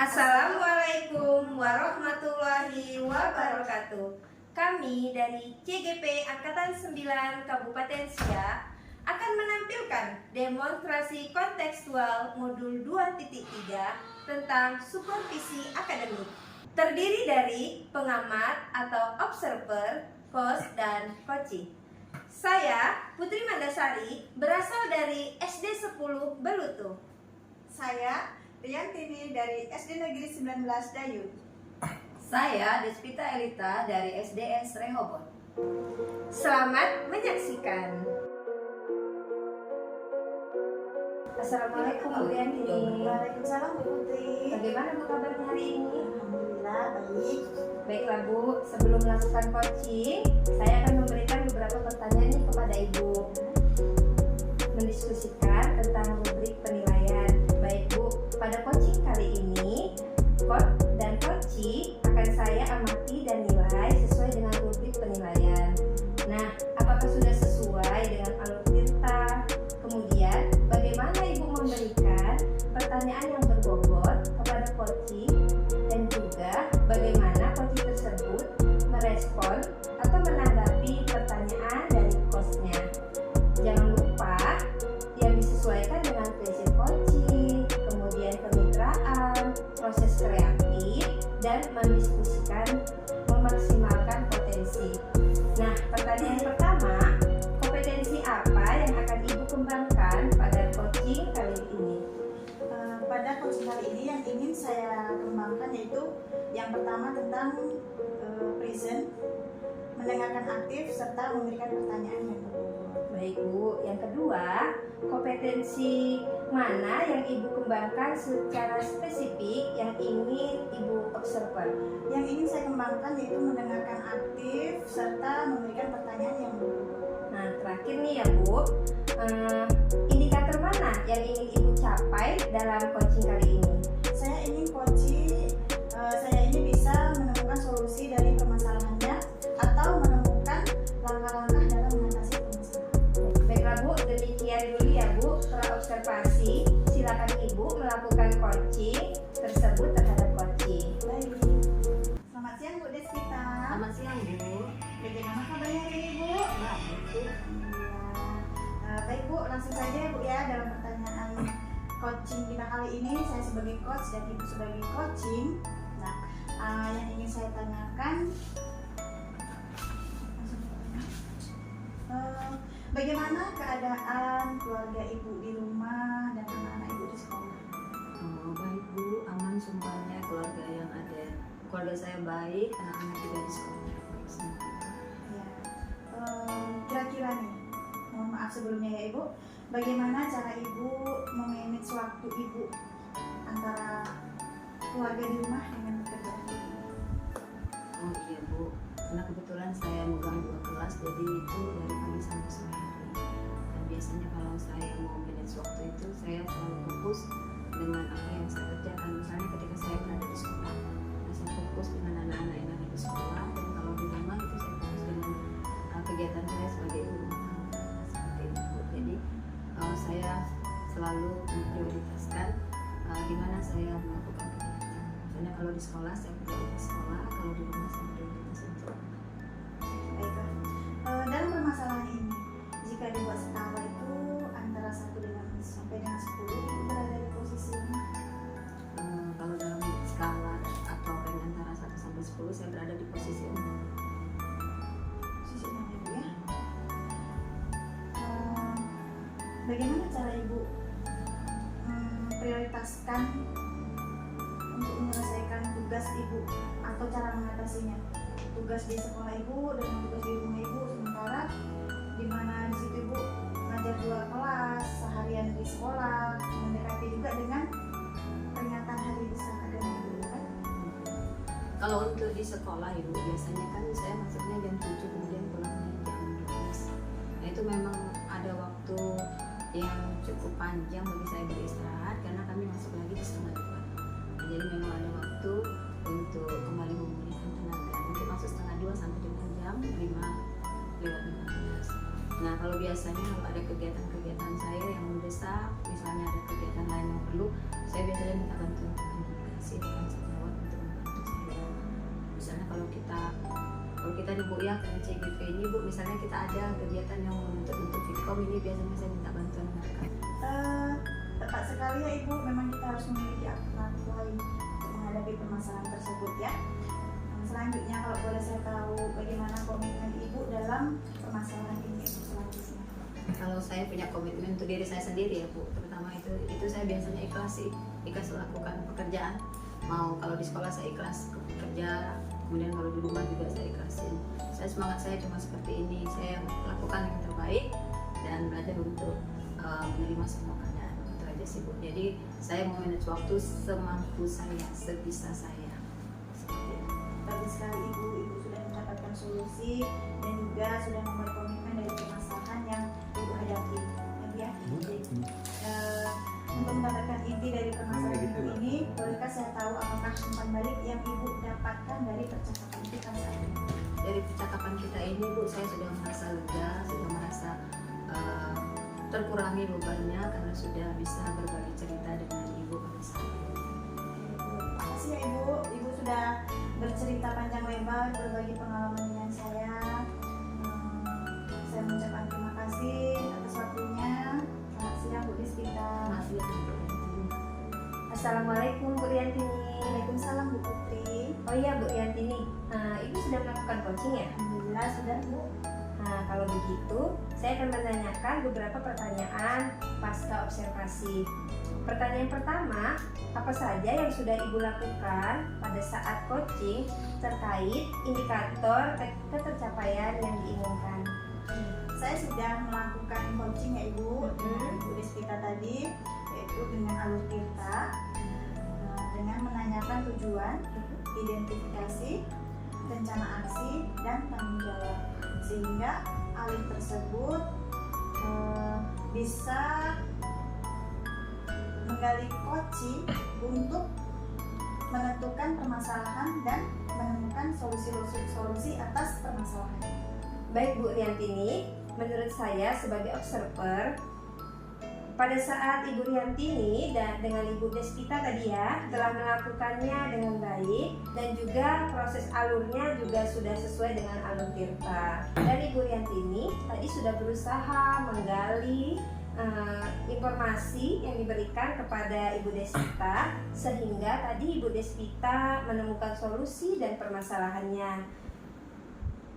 Assalamualaikum warahmatullahi wabarakatuh. Kami dari CGP Angkatan 9 Kabupaten Siak akan menampilkan demonstrasi kontekstual modul 2.3 tentang supervisi akademik. Terdiri dari pengamat atau observer, coach, dan coaching. Saya Putri Mandasari, berasal dari SD 10 Belutuh. Saya Riantini dari SD Negeri 19 Dayun. Saya Despita Elita dari SDS Rehobot. Selamat menyaksikan. Assalamualaikum Bu Riantini. Waalaikumsalam Bu Putri. Bagaimana Bu kabarnya hari ini? Alhamdulillah baik. Baiklah Bu, sebelum melakukan coaching, saya akan memberikan beberapa pertanyaan nih kepada Ibu. Mendiskusikan tentang rubrik penilaian. Baik Bu, pada coaching kali ini, coach dan coachee akan saya amati dan nilai sesuai dengan rubrik penilaian. Nah, apakah sudah sesuai dengan alur tirta? Kemudian, bagaimana Ibu memberikan pertanyaan yang berbobot kepada coachee, dan juga bagaimana coachee tersebut merespon atau menanggapi pertanyaan dari coachnya. Jangan lupa yang disesuaikan dengan prinsip coaching, kemudian kemitraan, proses kreatif, dan mendiskusikan memaksimalkan potensi. Nah, pertanyaan pertama, kompetensi apa yang akan Ibu kembangkan pada coaching kali ini? Pada coaching kali ini yang ingin saya kembangkan yaitu yang pertama tentang present, mendengarkan aktif, serta memberikan pertanyaan yang berbobot. Baik Bu, yang kedua, kompetensi mana yang Ibu kembangkan secara spesifik yang ingin Ibu observer? Yang ingin saya kembangkan yaitu mendengarkan aktif, serta memberikan pertanyaan yang berbobot. Nah, terakhir nih ya Bu, indikator mana yang ingin Ibu capai dalam coaching kali ini? Saya ingin saya ini bisa menemukan solusi dari permasalahannya atau menemukan langkah-langkah dalam mengatasi permasalahan. Baiklah Bu, demikian dulu ya Bu observasi. Silakan Ibu melakukan coaching tersebut terhadap coaching. Baik. Selamat siang Bu Despita. Selamat siang Bu. Bagaimana kabarnya hari ini Bu? Baik Bu. Alhamdulillah. Baik Bu, langsung saja Bu ya dalam pertanyaan coaching kita kali ini. Saya sebagai coach dan Ibu sebagai coaching. Nah, yang ingin saya tanyakan, bagaimana keadaan keluarga Ibu di rumah dan anak-anak Ibu di sekolah? Baik Bu, aman semuanya, keluarga yang ada. Keluarga saya baik, anak-anak juga di sekolah. Baik semua. Ya, kira-kira nih, mohon maaf sebelumnya ya Ibu, bagaimana cara Ibu memanage waktu Ibu antara keluarga di rumah dengan pekerjaan Ibu? Oh iya Bu, karena kebetulan saya megang 2 kelas, jadi itu dari pagi sampai sore hari. Dan biasanya kalau saya mau manage waktu itu, saya selalu fokus dengan apa yang saya kerjakan. Misalnya ketika saya berada di sekolah, saya fokus dengan anak-anak yang ada di sekolah, dan kalau di rumah itu saya fokus dengan kegiatan saya sebagai ibu rumah tangga seperti itu Bu. Jadi saya selalu memprioritaskan di mana saya melakukan kegiatan. Misalnya kalau di sekolah saya prioritas sekolah, kalau di rumah saya prioritas untuk Baiklah, dalam permasalahan ini, jika dibuat skala itu antara 1 sampai dengan 10, Ibu berada di posisinya. kalau dalam skala atau rank antara 1 sampai 10 saya berada di posisi 6. Posisi 6 Ibu ya. Bagaimana cara Ibu prioritaskan untuk menyelesaikan tugas Ibu atau cara mengatasinya? Tugas di sekolah Ibu dengan tugas di rumah Ibu, sementara di mana di situ Ibu ngajar 2 kelas, seharian di sekolah, mendekati juga dengan peringatan hari besar agama Ibu kan? Kalau untuk di sekolah Ibu, biasanya kan saya masuknya jam 7 kemudian pulangnya jam 12. Nah itu memang ada waktu yang cukup panjang bagi saya beristirahat karena kami masuk lagi di setengah 2. Nah, jadi memang ada waktu untuk kembali memulihkan tenaga. Nanti masuk setengah 2 sampai dengan jam 5:15. Nah kalau biasanya kalau ada kegiatan-kegiatan saya yang mendesak, misalnya ada kegiatan lain yang perlu, saya biasanya minta bantuan teman juga kasih rekan sejawat untuk membantu saya. Misalnya kalau kita nih Bu ya, karena CGV ini Bu, misalnya kita ada kegiatan yang menuntut Fitkom ini, biasanya saya minta bantuan rekan. Tepat sekali ya Ibu, memang kita harus memiliki alternatif lain untuk menghadapi permasalahan tersebut ya. Selanjutnya kalau boleh saya tahu bagaimana komitmen Ibu dalam permasalahan ini untuk selanjutnya. Kalau saya punya komitmen untuk diri saya sendiri ya Bu, terutama itu saya biasanya ikhlas melakukan pekerjaan. Mau kalau di sekolah saya ikhlas kerja, kemudian kalau di rumah juga saya ikhlasin. Semangat saya cuma seperti ini, saya lakukan yang terbaik dan belajar untuk menerima semua keadaan. Itu aja sih Bu. Jadi saya mau manage waktu semampu saya, sebisa saya. Seperti itu. Bagus sekali Ibu sudah mendapatkan solusi dan juga sudah membuat komitmen dari permasalahan yang Ibu hadapi. Ya, untuk mendapatkan inti dari permasalahan Ibu ini, bolehkah saya tahu apakah umpan balik yang Ibu dapatkan dari percakapan kita saat ini? Dari percakapan kita ini Bu, saya sudah merasa lega, sudah merasa terkurangi bebannya karena sudah bisa berbagi cerita dengan Ibu pada saat ini. Terima kasih ya Ibu. Ibu sudah bercerita panjang lebar, berbagi pengalaman dengan saya. Saya mengucapkan terima kasih atas waktunya. Selamat siang Bu Rizkita. Masih ada Bu. Assalamualaikum Bu Riantini. Waalaikumsalam Bu Putri. Oh iya Bu Riantini, Ibu sudah melakukan coaching ya? Alhamdulillah sudah Bu. Nah, kalau begitu, saya akan menanyakan beberapa pertanyaan pasca observasi. Pertanyaan pertama, apa saja yang sudah Ibu lakukan pada saat coaching terkait indikator ketercapaian yang diinginkan? Saya sudah melakukan coaching ya Ibu dengan Bu Rizkita tadi, yaitu dengan alur tirta, dengan menanyakan tujuan, identifikasi, rencana aksi, dan tanggung jawab, sehingga alur tersebut bisa menggali coaching untuk menentukan permasalahan dan menemukan solusi atas permasalahan. Baik Bu Riantini, menurut saya sebagai observer, pada saat Ibu Riantini dan dengan Ibu Despita tadi ya telah melakukannya dengan baik dan juga proses alurnya juga sudah sesuai dengan alur tirta. Dan Ibu Riantini tadi sudah berusaha menggali informasi yang diberikan kepada Ibu Despita sehingga tadi Ibu Despita menemukan solusi dan permasalahannya.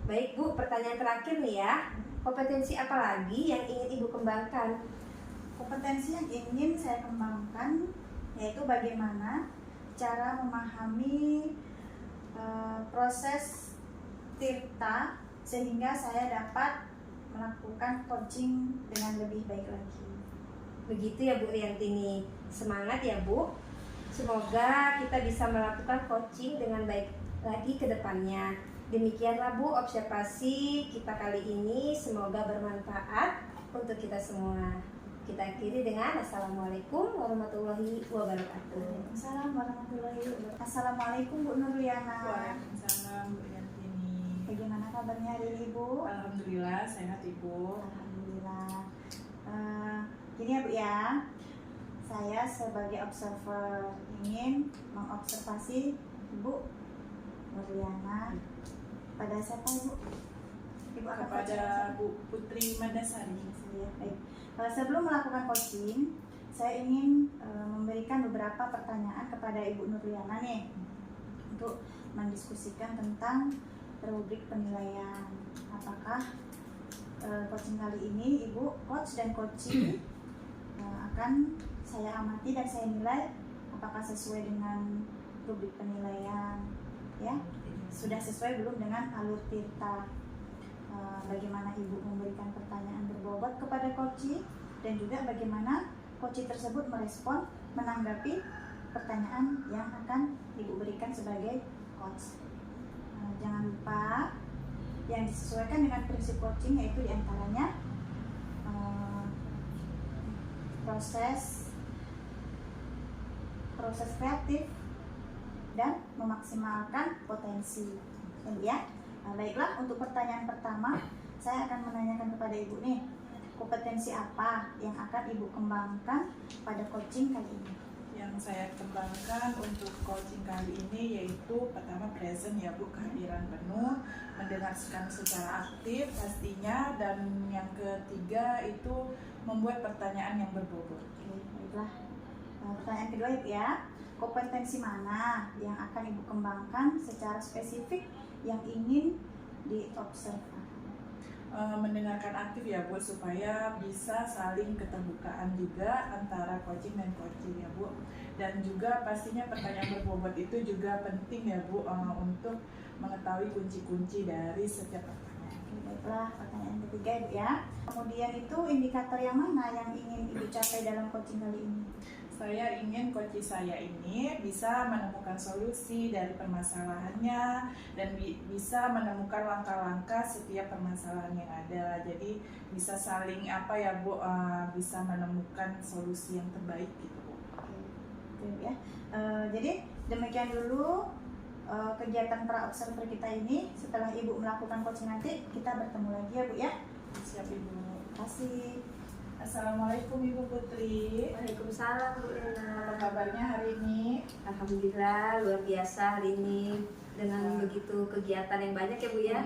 Baik Bu, pertanyaan terakhir nih ya, kompetensi apa lagi yang ingin Ibu kembangkan? Kompetensi yang ingin saya kembangkan yaitu bagaimana cara memahami proses tirta sehingga saya dapat melakukan coaching dengan lebih baik lagi. Begitu ya Bu Riantini, semangat ya Bu. Semoga kita bisa melakukan coaching dengan baik lagi ke depannya. Demikianlah Bu observasi kita kali ini, semoga bermanfaat untuk kita semua. Kita akhiri dengan Assalamualaikum warahmatullahi wabarakatuh. Assalamualaikum Bu Nurliana. Waalaikumsalam Bu Yantini. Bagaimana kabarnya hari ini Bu? Alhamdulillah sehat Ibu. Alhamdulillah. Gini ya Bu ya, saya sebagai observer ingin mengobservasi Ibu Nurliana pada siapa Bu? Ibu akan Kepada Bu Putri Mandasari. Ya, baik. Sebelum melakukan coaching, saya ingin memberikan beberapa pertanyaan kepada Ibu Nurliana nih untuk mendiskusikan tentang rubrik penilaian. Apakah coaching kali ini Ibu coach dan coaching akan saya amati dan saya nilai apakah sesuai dengan rubrik penilaian, ya sudah sesuai belum dengan alur tirta. Bagaimana Ibu memberikan pertanyaan berbobot kepada coaching dan juga bagaimana coaching tersebut merespon menanggapi pertanyaan yang akan Ibu berikan sebagai coach. Jangan lupa yang disesuaikan dengan prinsip coaching yaitu diantaranya proses kreatif dan memaksimalkan potensi. Ya. Baiklah, untuk pertanyaan pertama, saya akan menanyakan kepada Ibu nih, kompetensi apa yang akan Ibu kembangkan pada coaching kali ini? Yang saya kembangkan untuk coaching kali ini yaitu pertama present ya Bu, kehadiran penuh, mendengarkan secara aktif pastinya, dan yang ketiga itu membuat pertanyaan yang berbobot. Oke, baiklah. Pertanyaan kedua Ibu ya, kompetensi mana yang akan Ibu kembangkan secara spesifik yang ingin diobservasi? Mendengarkan aktif ya Bu, supaya bisa saling keterbukaan juga antara coaching dan coaching ya Bu. Dan juga pastinya pertanyaan berbobot itu juga penting ya Bu, untuk mengetahui kunci-kunci dari setiap pertanyaan. Oke, baiklah, pertanyaan ketiga Ibu ya. Kemudian itu indikator yang mana yang ingin Ibu capai dalam coaching kali ini? Saya ingin coach saya ini bisa menemukan solusi dari permasalahannya dan bisa menemukan langkah-langkah setiap permasalahan yang ada. Jadi bisa saling bisa menemukan solusi yang terbaik gitu Bu. Oke, ya. Jadi demikian dulu kegiatan pra observer kita ini. Setelah Ibu melakukan coaching nanti kita bertemu lagi ya Bu ya. Siap Ibu. Terima kasih. Assalamualaikum Ibu Putri. Waalaikumsalam Bu Apa Lena. kabarnya hari ini? Alhamdulillah luar biasa hari ini dengan begitu kegiatan yang banyak ya Bu ya.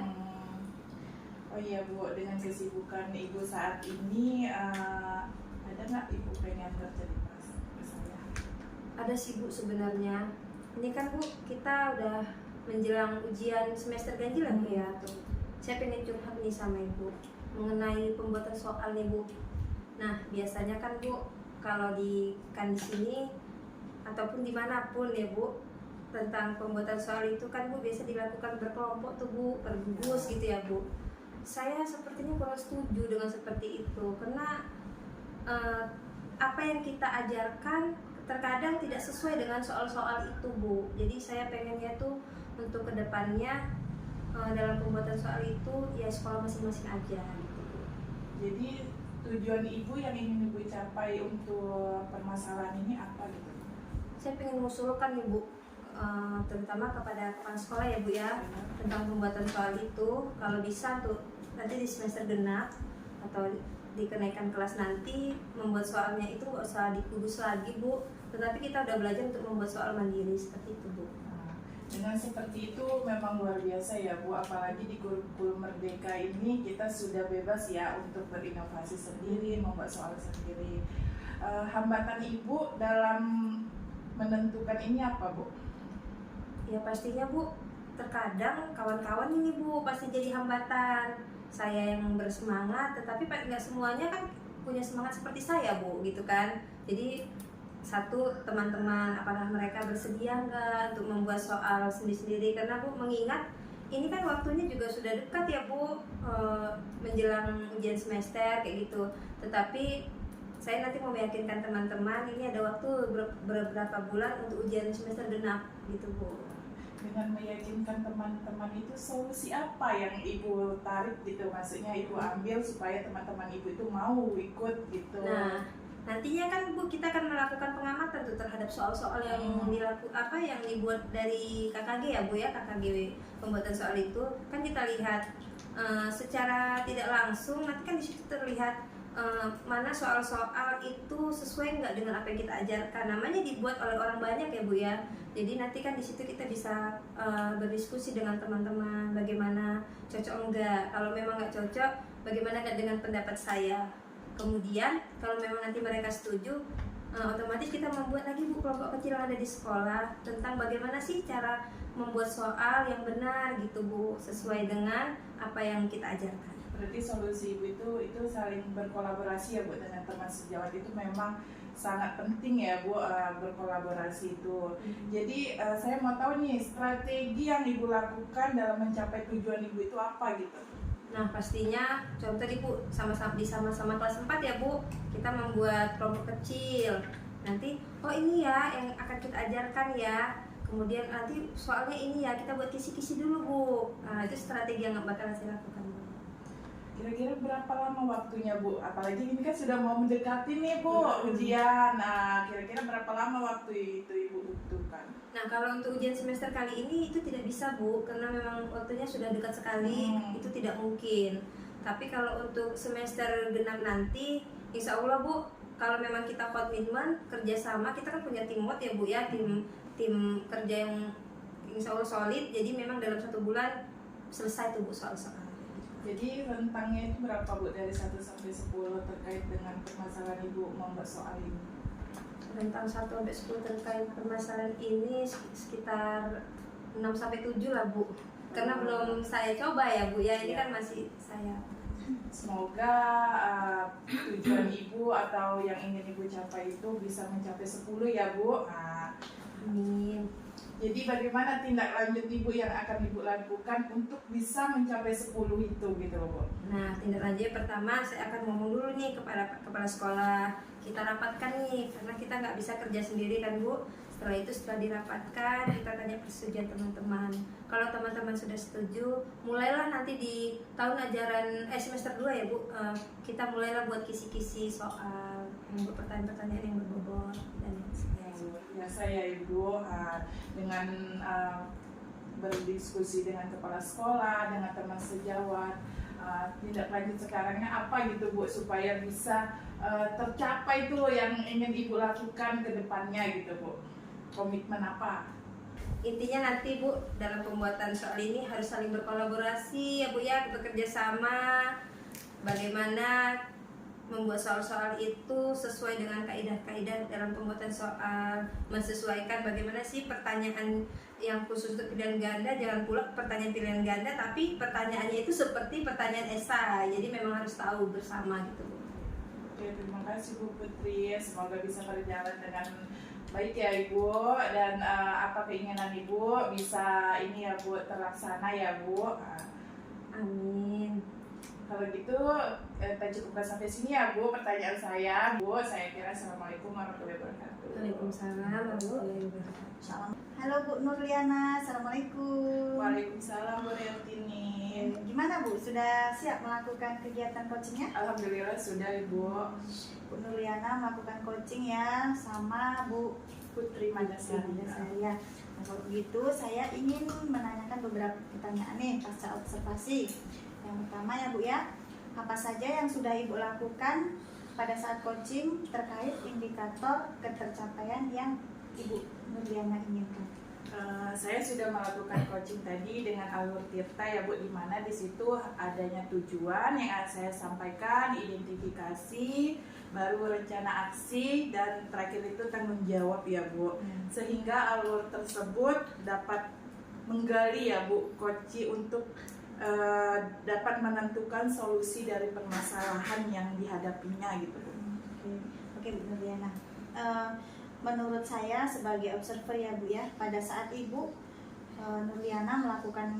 Oh iya Bu, dengan kesibukan Ibu saat ini, ada nggak Ibu pengen bercerita ke saya? Ada sih Bu sebenarnya. Ini kan Bu kita udah menjelang ujian semester ganjil ya Bu ya. Saya pengen curhat nih sama Ibu mengenai pembuatan soal nih Bu. Nah biasanya kan Bu kalau di sini ataupun dimanapun ya Bu, tentang pembuatan soal itu kan Bu biasa dilakukan berkelompok tuh Bu, per gugus gitu ya Bu. Saya sepertinya kurang setuju dengan seperti itu karena apa yang kita ajarkan terkadang tidak sesuai dengan soal-soal itu Bu. Jadi saya pengennya tuh untuk kedepannya dalam pembuatan soal itu ya sekolah masing-masing aja gitu Bu. Jadi tujuan Ibu yang ingin Ibu capai untuk permasalahan ini apa gitu? Saya pengen mengusulkan nih Bu, terutama kepada kepala sekolah ya Bu ya, tentang pembuatan soal itu. Kalau bisa tuh nanti di semester genap atau di kenaikan kelas nanti membuat soalnya itu nggak usah dikudus lagi Bu, tetapi kita udah belajar untuk membuat soal mandiri seperti itu Bu. Dengan seperti itu memang luar biasa ya Bu, apalagi di kurikulum Merdeka ini kita sudah bebas ya untuk berinovasi sendiri, membuat soal sendiri. Hambatan Ibu dalam menentukan ini apa Bu? Ya pastinya Bu, terkadang kawan-kawan ini Bu pasti jadi hambatan. Saya yang bersemangat, tetapi nggak semuanya kan punya semangat seperti saya Bu, gitu kan. Jadi satu, teman-teman apakah mereka bersedia nggak untuk membuat soal sendiri-sendiri, karena Bu mengingat ini kan waktunya juga sudah dekat ya Bu, menjelang ujian semester kayak gitu. Tetapi saya nanti mau meyakinkan teman-teman ini ada waktu beberapa bulan untuk ujian semester genap gitu Bu. Dengan meyakinkan teman-teman itu solusi apa yang Ibu tarik gitu, maksudnya Ibu ambil supaya teman-teman Ibu itu mau ikut gitu. Nah, nantinya kan Bu kita akan melakukan pengamatan tuh terhadap soal-soal yang yang dibuat dari KKG ya Bu ya, KKG pembuatan soal itu kan kita lihat secara tidak langsung nanti kan di situ terlihat mana soal-soal itu sesuai nggak dengan apa yang kita ajarkan. Namanya dibuat oleh orang banyak ya Bu ya. Jadi nanti kan di situ kita bisa berdiskusi dengan teman-teman bagaimana cocok enggak. Kalau memang nggak cocok, bagaimana nggak dengan pendapat saya. Kemudian kalau memang nanti mereka setuju, otomatis kita membuat lagi Bu kelompok kecil yang ada di sekolah tentang bagaimana sih cara membuat soal yang benar gitu Bu, sesuai dengan apa yang kita ajarkan. Berarti solusi Ibu itu saling berkolaborasi ya Bu dengan teman sejawat, itu memang sangat penting ya Bu, berkolaborasi itu. Jadi saya mau tahu nih strategi yang Ibu lakukan dalam mencapai tujuan Ibu itu apa gitu? Nah pastinya contoh nih Bu, sama-sama kelas 4 ya Bu, kita membuat kelompok kecil. Nanti oh ini ya yang akan kita ajarkan ya. Kemudian nanti soalnya ini ya kita buat kisi-kisi dulu Bu. Nah itu strategi yang bakal saya lakukan Bu. Kira-kira berapa lama waktunya Bu? Apalagi ini kan sudah mau mendekati nih Bu ujian. Nah kira-kira berapa lama waktu itu Ibu butuhkan? Nah kalau untuk ujian semester kali ini itu tidak bisa Bu, karena memang waktunya sudah dekat sekali, itu tidak mungkin. Tapi kalau untuk semester genap nanti, insya Allah Bu kalau memang kita komitmen kerjasama, kita kan punya teamwork ya Bu ya, tim kerja yang insya Allah solid. Jadi memang dalam 1 bulan selesai tuh Bu soal-soal. Jadi rentangnya itu berapa Bu, dari 1 sampai 10 terkait dengan permasalahan Ibu membuat soal ini? Rentang 1 sampai 10 terkait permasalahan ini sekitar 6 sampai 7 lah Bu. Karena belum saya coba ya Bu ya, ini kan masih saya. Semoga tujuan Ibu atau yang ingin Ibu capai itu bisa mencapai 10 ya Bu. Amin. Jadi bagaimana tindak lanjut Ibu yang akan Ibu lakukan untuk bisa mencapai 10 itu gitu Bu? Nah, tindak lanjut pertama saya akan ngomong dulu nih kepada kepala sekolah. Kita rapatkan nih, karena kita nggak bisa kerja sendiri kan Bu. Setelah itu, setelah dirapatkan, kita tanya persetujuan teman-teman. Kalau teman-teman sudah setuju, mulailah nanti di tahun ajaran semester 2 ya Bu, kita mulailah buat kisi-kisi soal, yang pertanyaan-pertanyaan yang berbobot dan Biasa ya Ibu, dengan berdiskusi dengan kepala sekolah, dengan teman sejawat, tindak lanjut sekarangnya apa gitu Bu, supaya bisa tercapai tuh yang ingin Ibu lakukan ke depannya gitu Bu. Komitmen apa? intinya nanti Bu, dalam pembuatan soal ini harus saling berkolaborasi ya Bu ya, bekerja sama. Bagaimana membuat soal-soal itu sesuai dengan kaidah-kaidah dalam pembuatan soal, mensesuaikan bagaimana sih pertanyaan yang khusus untuk pilihan ganda, jangan pula pertanyaan pilihan ganda tapi pertanyaannya itu seperti pertanyaan esai, jadi memang harus tahu bersama gitu Bu. Oke, terima kasih Bu Putri, semoga bisa berjalan dengan baik ya Ibu, dan apa keinginan Ibu bisa ini ya Bu, terlaksana ya Bu. Amin. Kalau gitu kita cukupkan sampai sini ya Bu pertanyaan saya. Bu, saya kira assalamualaikum warahmatullahi wabarakatuh. Waalaikumsalam warahmatullahi wabarakatuh. Salam. Halo Bu Nurliana, assalamualaikum. Waalaikumsalam Bu Realtini. Gimana Bu, sudah siap melakukan kegiatan coachingnya? Alhamdulillah sudah Ibu. Bu Nurliana melakukan coaching ya sama Bu Putri Mandasari. ya. Nah, kalau begitu saya ingin menanyakan beberapa pertanyaan nih pasca observasi. Yang pertama ya Bu ya, apa saja yang sudah Ibu lakukan pada saat coaching terkait indikator ketercapaian yang Ibu Nurliana inginkan? Saya sudah melakukan coaching tadi dengan alur Tirta ya Bu, di mana di situ adanya tujuan yang saya sampaikan, identifikasi, baru rencana aksi, dan terakhir itu tanggung jawab ya Bu. Sehingga alur tersebut dapat menggali ya Bu coach untuk dapat menentukan solusi dari permasalahan yang dihadapinya gitu Bu. Oke Bu Nurliana. Menurut saya sebagai observer ya Bu ya, pada saat Ibu Nurliana melakukan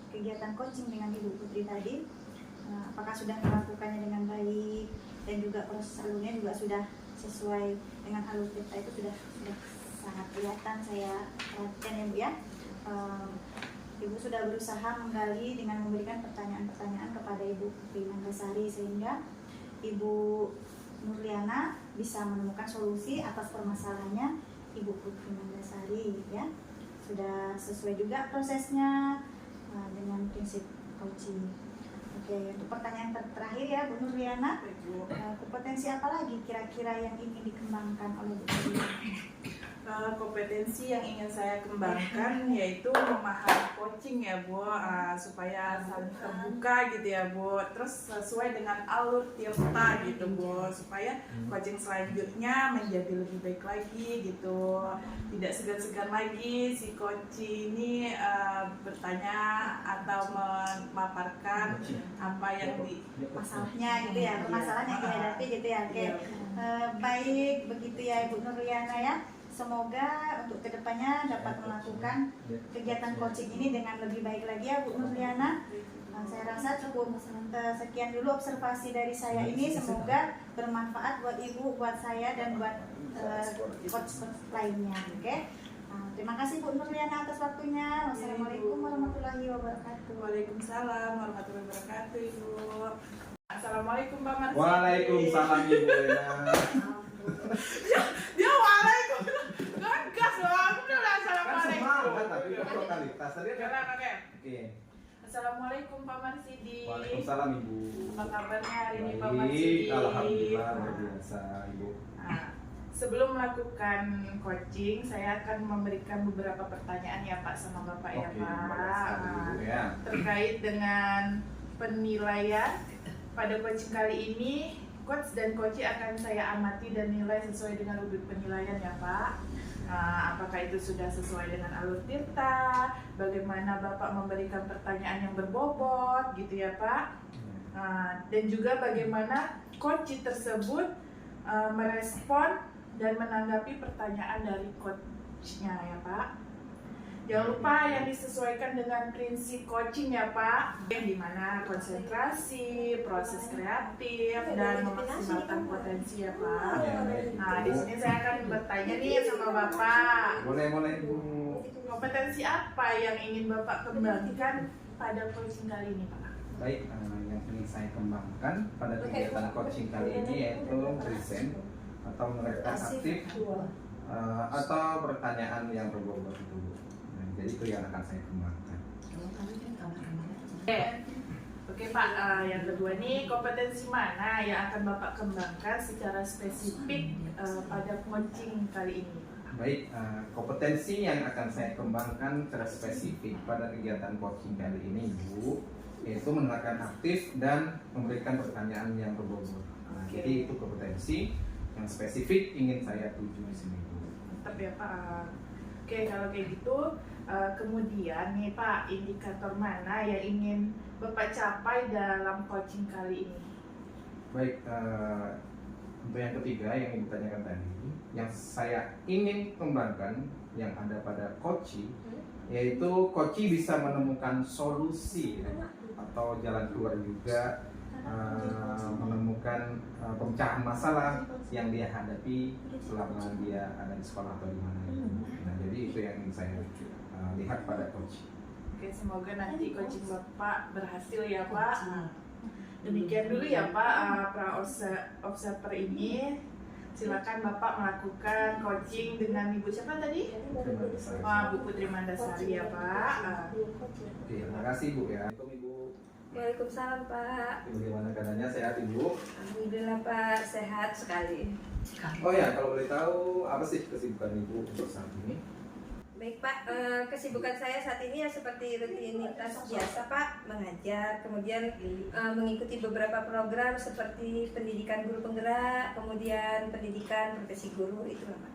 kegiatan coaching dengan Ibu Putri tadi, apakah sudah melakukannya dengan baik dan juga proses alurnya juga sudah sesuai dengan alur kita itu sudah sangat kelihatan saya perhatikan ya Bu ya. Ibu sudah berusaha menggali dengan memberikan pertanyaan-pertanyaan kepada Ibu Putri Mandasari sehingga Ibu Nurliana bisa menemukan solusi atas permasalahannya Ibu Putri Mandasari ya. Sudah sesuai juga prosesnya dengan prinsip coaching. Oke, untuk pertanyaan terakhir ya Bu Nurliana, kompetensi apa lagi kira-kira yang ingin dikembangkan oleh Bu Nurliana? Kompetensi yang ingin saya kembangkan yaitu memahami coaching ya Bu, supaya saling terbuka gitu ya Bu, terus sesuai dengan alur Tirta gitu Bu, supaya coaching selanjutnya menjadi lebih baik lagi gitu, tidak segan-segan lagi si coach ini bertanya atau memaparkan apa yang di masalahnya gitu ya, permasalahan yang dihadapi gitu ya. Oke, baik begitu ya Ibu Nurliana ya. Semoga untuk kedepannya dapat melakukan kegiatan coaching ini dengan lebih baik lagi ya Bu Nurliana. Saya rasa cukup sekian dulu observasi dari saya ini. Semoga bermanfaat buat Ibu, buat saya, dan buat coach lainnya. Oke. Terima kasih Bu Nurliana atas waktunya. Wassalamualaikum warahmatullahi wabarakatuh. Waalaikumsalam warahmatullahi wabarakatuh Ibu. Assalamualaikum Mbak Marsi. Waalaikumsalam Ibu Lena. Dia waalaikumsalam. Gas loh, aku udah assalamualaikum. Kan semangat tapi kan totalitas tadi kan. Oke. Oke. Assalamualaikum Pak Marsidi. Waalaikumsalam Ibu. Apa kabarnya hari ini Pak Baik, Marsidi? alhamdulillah luar biasa Ibu. Nah, sebelum melakukan coaching, saya akan memberikan beberapa pertanyaan ya Pak sama Bapak ya Oke, Pak. baik sekali, Ibu, ya. Terkait dengan penilaian pada coaching kali ini, coach dan coach akan saya amati dan nilai sesuai dengan rubrik penilaian ya Pak. Nah, apakah itu sudah sesuai dengan alur tirta? Bagaimana Bapak memberikan pertanyaan yang berbobot, gitu ya Pak? Nah, dan juga bagaimana coach tersebut merespon dan menanggapi pertanyaan dari coachnya ya Pak. Jangan lupa yang disesuaikan dengan prinsip coaching ya Pak, yang dimana konsentrasi, proses kreatif, dan memaksimalkan potensi ya Pak. Ya, baik, Nah, di Ibu. sini saya akan bertanya nih sama Bapak. Boleh Ibu. Kompetensi apa yang ingin Bapak kembangkan pada coaching kali ini Pak? Baik, yang ingin saya kembangkan pada kegiatan coaching kali ini yaitu present atau merespon aktif atau pertanyaan yang berbobot itu. Nah, jadi itu yang akan saya kembangkan. Oke Pak, yang kedua nih kompetensi mana yang akan Bapak kembangkan secara spesifik pada coaching kali ini? Baik, kompetensi yang akan saya kembangkan secara spesifik pada kegiatan coaching kali ini Ibu, yaitu menerapkan aktif dan memberikan pertanyaan yang berbobot. Nah, Oke. jadi itu kompetensi yang spesifik ingin saya tuju di sini Bu. Mantap ya Pak. Oke, kalau kayak gitu, kemudian nih Pak, indikator mana yang ingin Bapak capai dalam coaching kali ini? Baik, untuk yang ketiga yang Ibu tanyakan tadi, yang saya ingin kembangkan yang ada pada coaching, yaitu coaching bisa menemukan solusi ya, atau jalan keluar juga, menemukan pemecahan masalah yang dia hadapi selama dia ada di sekolah atau di mana. Nah, jadi itu yang ingin saya lihat pada coaching. Oke, semoga nanti coaching Bapak berhasil ya Pak. Demikian dulu ya Pak, pra observer ini. Silakan Bapak melakukan coaching dengan Ibu siapa tadi? Terima kasih. Bu Putri Mandasari ya Pak. Oke, terima kasih Bu ya. Assalamualaikum Ibu. Waalaikumsalam Pak. Bagaimana keadaannya, sehat Ibu? Alhamdulillah Pak, sehat sekali. Oh ya, kalau boleh tahu apa sih kesibukan Ibu untuk saat ini? Baik Pak, kesibukan saya saat ini ya seperti rutinitas biasa Pak, mengajar, kemudian mengikuti beberapa program seperti pendidikan guru penggerak, kemudian pendidikan profesi guru, itu Pak.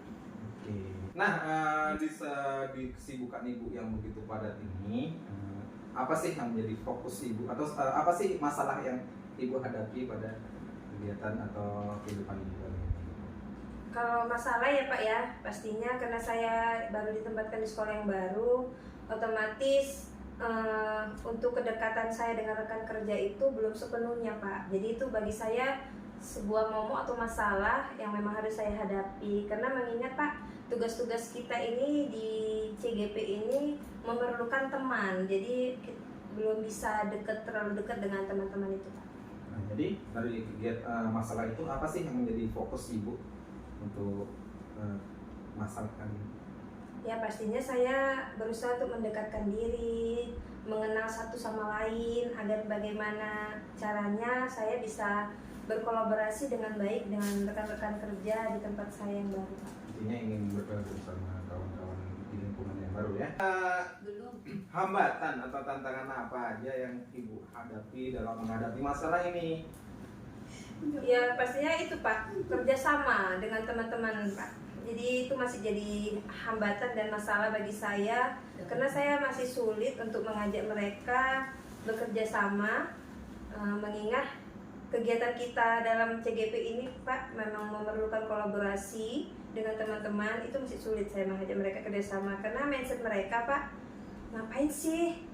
Oke. Nah, di kesibukan Ibu yang begitu padat ini, apa sih yang menjadi fokus Ibu atau apa sih masalah yang Ibu hadapi pada kegiatan atau kehidupan Ibu kali ini? Kalau masalah ya Pak ya, pastinya karena saya baru ditempatkan di sekolah yang baru, otomatis untuk kedekatan saya dengan rekan kerja itu belum sepenuhnya Pak. Jadi itu bagi saya sebuah momok atau masalah yang memang harus saya hadapi. Karena mengingat Pak, tugas-tugas kita ini di CGP ini memerlukan teman. Jadi belum bisa terlalu dekat dengan teman-teman itu Pak. Nah, jadi dari kegiatan masalah itu apa sih yang menjadi fokus Ibu untuk masalah kali ini? Ya pastinya saya berusaha untuk mendekatkan diri, mengenal satu sama lain agar bagaimana caranya saya bisa berkolaborasi dengan baik dengan rekan-rekan kerja di tempat saya yang baru. Intinya ingin bergabung sama kawan-kawan di lingkungan yang baru ya. Hambatan atau tantangan apa aja yang Ibu hadapi dalam menghadapi masalah ini? Ya pastinya itu Pak, kerjasama dengan teman-teman Pak. Jadi itu masih jadi hambatan dan masalah bagi saya karena saya masih sulit untuk mengajak mereka bekerja sama, mengingat kegiatan kita dalam CGP ini Pak memang memerlukan kolaborasi dengan teman-teman. Itu masih sulit saya mengajak mereka kerjasama karena mindset mereka Pak, ngapain sih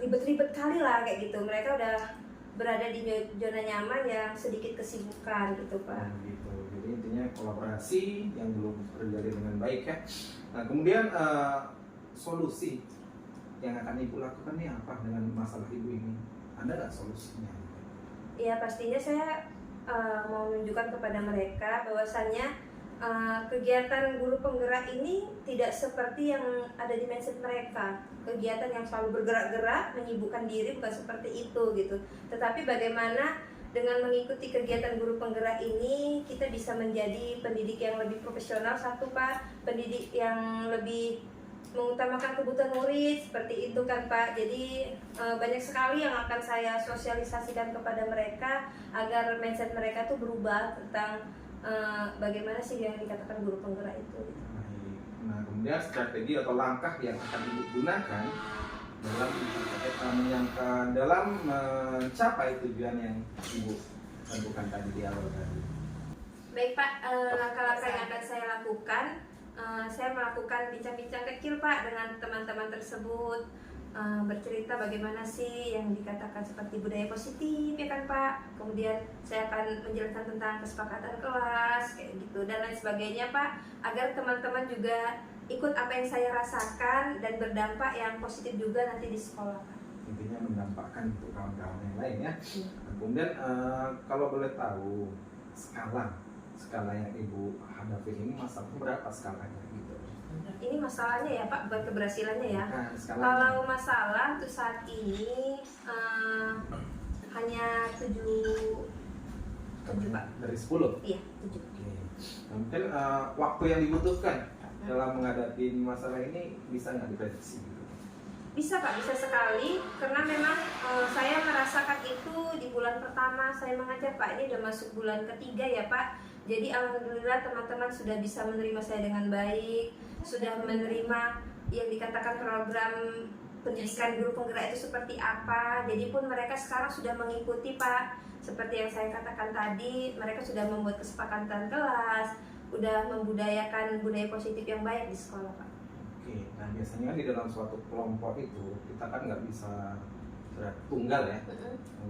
ribet-ribet kali lah kayak gitu. Mereka udah berada di zona nyaman yang sedikit kesibukan gitu Pak. Gitu. Jadi intinya kolaborasi yang belum terjadi dengan baik ya. Nah kemudian solusi yang akan Ibu lakukan nih apa dengan masalah Ibu ini? Ada nggak solusinya? Ya pastinya saya mau menunjukkan kepada mereka bahwasannya kegiatan guru penggerak ini tidak seperti yang ada di mindset mereka, kegiatan yang selalu bergerak-gerak menyibukkan diri, bukan seperti itu gitu. Tetapi bagaimana dengan mengikuti kegiatan guru penggerak ini kita bisa menjadi pendidik yang lebih profesional, satu Pak, pendidik yang lebih mengutamakan kebutuhan murid, seperti itu kan Pak. Jadi banyak sekali yang akan saya sosialisasikan kepada mereka agar mindset mereka tuh berubah tentang bagaimana sih yang dikatakan guru penggerak itu. Nah, kemudian strategi atau langkah yang akan Ibu gunakan dalam mencapai tujuan yang Ibu tentukan tadi di awal tadi. Baik Pak, langkah-langkah yang akan saya lakukan, saya melakukan bincang-bincang kecil Pak dengan teman-teman tersebut, bercerita bagaimana sih yang dikatakan seperti budaya positif ya kan Pak. Kemudian saya akan menjelaskan tentang kesepakatan kelas kayak gitu dan lain sebagainya Pak, agar teman-teman juga ikut apa yang saya rasakan dan berdampak yang positif juga nanti di sekolah Pak. Intinya mendampakkan untuk kawan-kawan yang lain ya. Kemudian kalau boleh tahu skala yang Ibu hadapi ini masalah berapa skalanya gitu? Ini masalahnya ya Pak, bukan keberhasilannya ya. Nah, Kalau masalah untuk saat ini hanya 7 Pak. Dari 10? Iya, 7. Oke. Nah, mungkin waktu yang dibutuhkan dalam menghadapi masalah ini bisa nggak diprediksi? Bisa Pak, bisa sekali. Karena memang saya merasakan itu di bulan pertama saya mengajar Pak. Ini udah masuk bulan ketiga ya Pak. Jadi alhamdulillah teman-teman sudah bisa menerima saya dengan baik, sudah menerima yang dikatakan program pendidikan guru penggerak itu seperti apa. Jadi pun mereka sekarang sudah mengikuti Pak. Seperti yang saya katakan tadi, mereka sudah membuat kesepakatan kelas, udah membudayakan budaya positif yang baik di sekolah Pak. Oke, nah biasanya kan di dalam suatu kelompok itu kita kan nggak bisa tunggal ya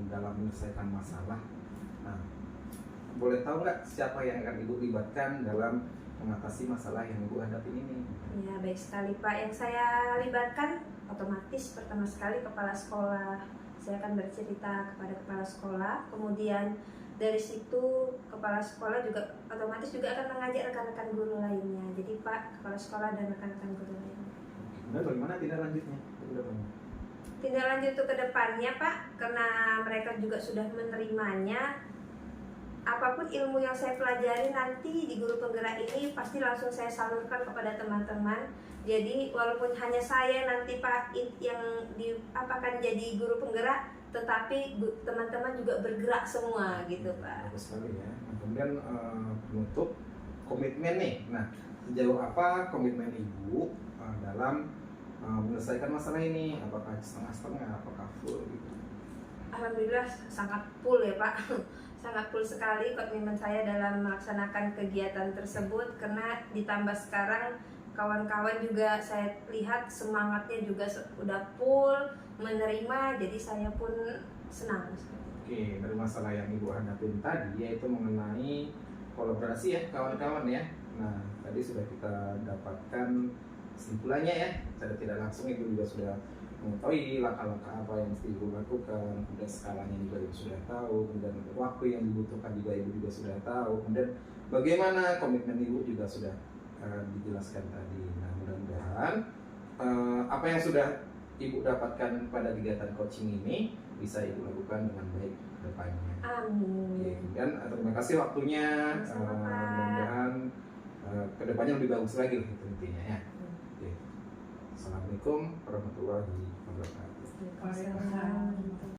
dalam menyelesaikan masalah. Nah, boleh tahu nggak siapa yang akan Ibu libatkan dalam mengatasi masalah yang Ibu hadapi ini? Ya baik sekali Pak, yang saya libatkan otomatis pertama sekali kepala sekolah. Saya akan bercerita kepada kepala sekolah, kemudian dari situ kepala sekolah juga otomatis juga akan mengajak rekan-rekan guru lainnya. Jadi Pak, kepala sekolah dan rekan-rekan guru lainnya. Kemudian bagaimana tindak lanjutnya? Tindak lanjut untuk kedepannya Pak, karena mereka juga sudah menerimanya, apapun ilmu yang saya pelajari nanti di guru penggerak ini pasti langsung saya salurkan kepada teman-teman. Jadi walaupun hanya saya nanti Pak yang diapakan jadi guru penggerak, tetapi teman-teman juga bergerak semua gitu Pak. Bagus sekali ya. Nah, kemudian penutup komitmen nih. Nah, sejauh apa komitmen Ibu dalam menyelesaikan masalah ini? Apakah setengah-setengah, apakah full gitu? Alhamdulillah sangat full ya Pak. Sangat full sekali komitmen saya dalam melaksanakan kegiatan tersebut, karena ditambah sekarang kawan-kawan juga saya lihat semangatnya juga udah full menerima, jadi saya pun senang. Oke, dari masalah yang Ibu hadapin tadi yaitu mengenai kolaborasi ya kawan-kawan ya. Nah, tadi sudah kita dapatkan kesimpulannya ya. Secara tidak langsung Ibu juga sudah mengetahui langkah-langkah apa yang mesti Ibu lakukan, kemudian skalanya juga Ibu sudah tahu, kemudian waktu yang dibutuhkan juga Ibu juga sudah tahu, kemudian bagaimana komitmen Ibu juga sudah dijelaskan tadi. Nah, mudah-mudahan apa yang sudah Ibu dapatkan pada kegiatan coaching ini bisa Ibu lakukan dengan baik ke depannya. Amin. Dan terima kasih waktunya. Mudah-mudahan ke depannya lebih bagus lagi itu intinya ya. Oke. Assalamualaikum warahmatullahi wabarakatuh. Waalaikumsalam.